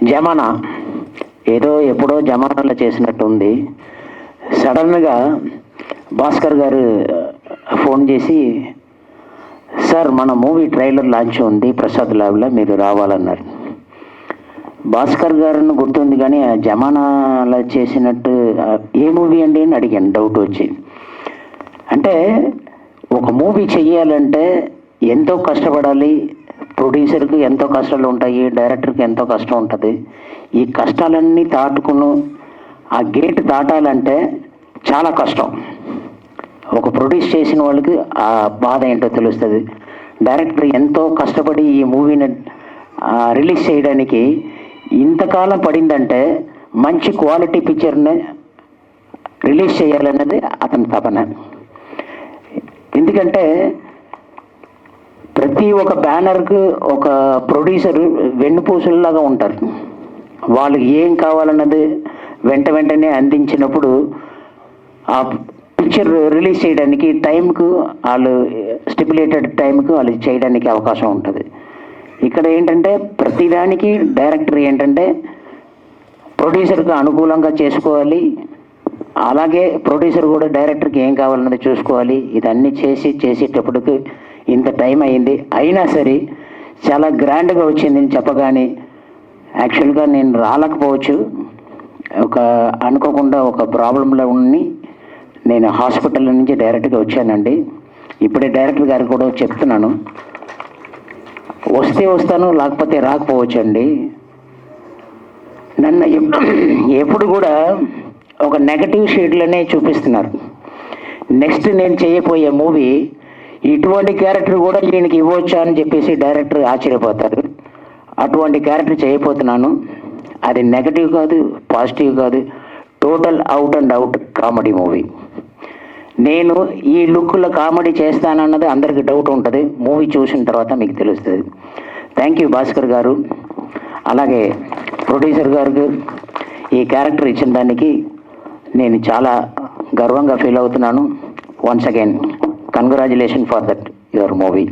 జమానా ఏదో ఎప్పుడో జమానాలో చేసినట్టు ఉంది. సడన్గా భాస్కర్ గారు ఫోన్ చేసి, సార్ మన మూవీ ట్రైలర్ లాంచ్ ఉంది ప్రసాద్ ల్యాబ్లో, మీరు రావాలన్నారు. భాస్కర్ గారిని గుర్తుంది కానీ జమానాలో చేసినట్టు ఏ మూవీ అండి అని అడిగాను డౌట్ వచ్చి. అంటే ఒక మూవీ చెయ్యాలంటే ఎంతో కష్టపడాలి, ప్రొడ్యూసర్కి ఎంతో కష్టాలు ఉంటాయి, డైరెక్టర్కి ఎంతో కష్టం ఉంటుంది. ఈ కష్టాలన్నీ దాటుకుని ఆ గేట్ దాటాలంటే చాలా కష్టం. ఒక ప్రొడ్యూస్ చేసిన వాళ్ళకి ఆ బాధ ఏంటో తెలుస్తుంది. డైరెక్టర్ ఎంతో కష్టపడి ఈ మూవీని రిలీజ్ చేయడానికి ఇంతకాలం పడిందంటే మంచి క్వాలిటీ పిక్చర్ని రిలీజ్ చేయాలన్నది అతని తపన. ఎందుకంటే ప్రతి ఒక్క బ్యానర్కు ఒక ప్రొడ్యూసర్ వెన్నుపూసల్లాగా ఉంటారు. వాళ్ళకి ఏం కావాలన్నది వెంటనే అందించినప్పుడు ఆ పిక్చర్ రిలీజ్ చేయడానికి టైంకు వాళ్ళు స్టిపులేటెడ్ టైంకు వాళ్ళు చేయడానికి అవకాశం ఉంటుంది. ఇక్కడ ఏంటంటే ప్రతిదానికి డైరెక్టర్ ఏంటంటే ప్రొడ్యూసర్కి అనుకూలంగా చేసుకోవాలి, అలాగే ప్రొడ్యూసర్ కూడా డైరెక్టర్కి ఏం కావాలన్నది చూసుకోవాలి. ఇదన్నీ చేసేటప్పటికి ఇంత టైం అయింది. అయినా సరే చాలా గ్రాండ్గా వచ్చింది అని చెప్పగానే యాక్చువల్గా నేను రాలేకపోవచ్చు. అనుకోకుండా ఒక ప్రాబ్లంలో ఉండి నేను హాస్పిటల్ నుంచి డైరెక్ట్గా వచ్చానండి. ఇప్పుడే డైరెక్టర్ గారికి కూడా చెప్తున్నాను, వస్తే వస్తాను, లేకపోతే రాకపోవచ్చండి. నన్ను ఎప్పుడు కూడా ఒక నెగటివ్ షేడ్లోనే చూపిస్తున్నారు. నెక్స్ట్ నేను చేయబోయే మూవీ ఇటువంటి క్యారెక్టర్ కూడా ఈయనకి ఇవ్వచ్చా అని చెప్పేసి డైరెక్టర్ ఆశ్చర్యపోతారు. అటువంటి క్యారెక్టర్ చేయబోతున్నాను. అది నెగటివ్ కాదు, పాజిటివ్ కాదు, total out and out comedy movie. నేను ఈ లుక్లో కామెడీ చేస్తానన్నది అందరికీ డౌట్ ఉంటుంది. మూవీ చూసిన తర్వాత మీకు తెలుస్తుంది. థ్యాంక్ యూ భాస్కర్ గారు, అలాగే ప్రొడ్యూసర్ గారికి ఈ క్యారెక్టర్ ఇచ్చిన దానికి నేను చాలా గర్వంగా ఫీల్ అవుతున్నాను. Once again congratulation for that your movie.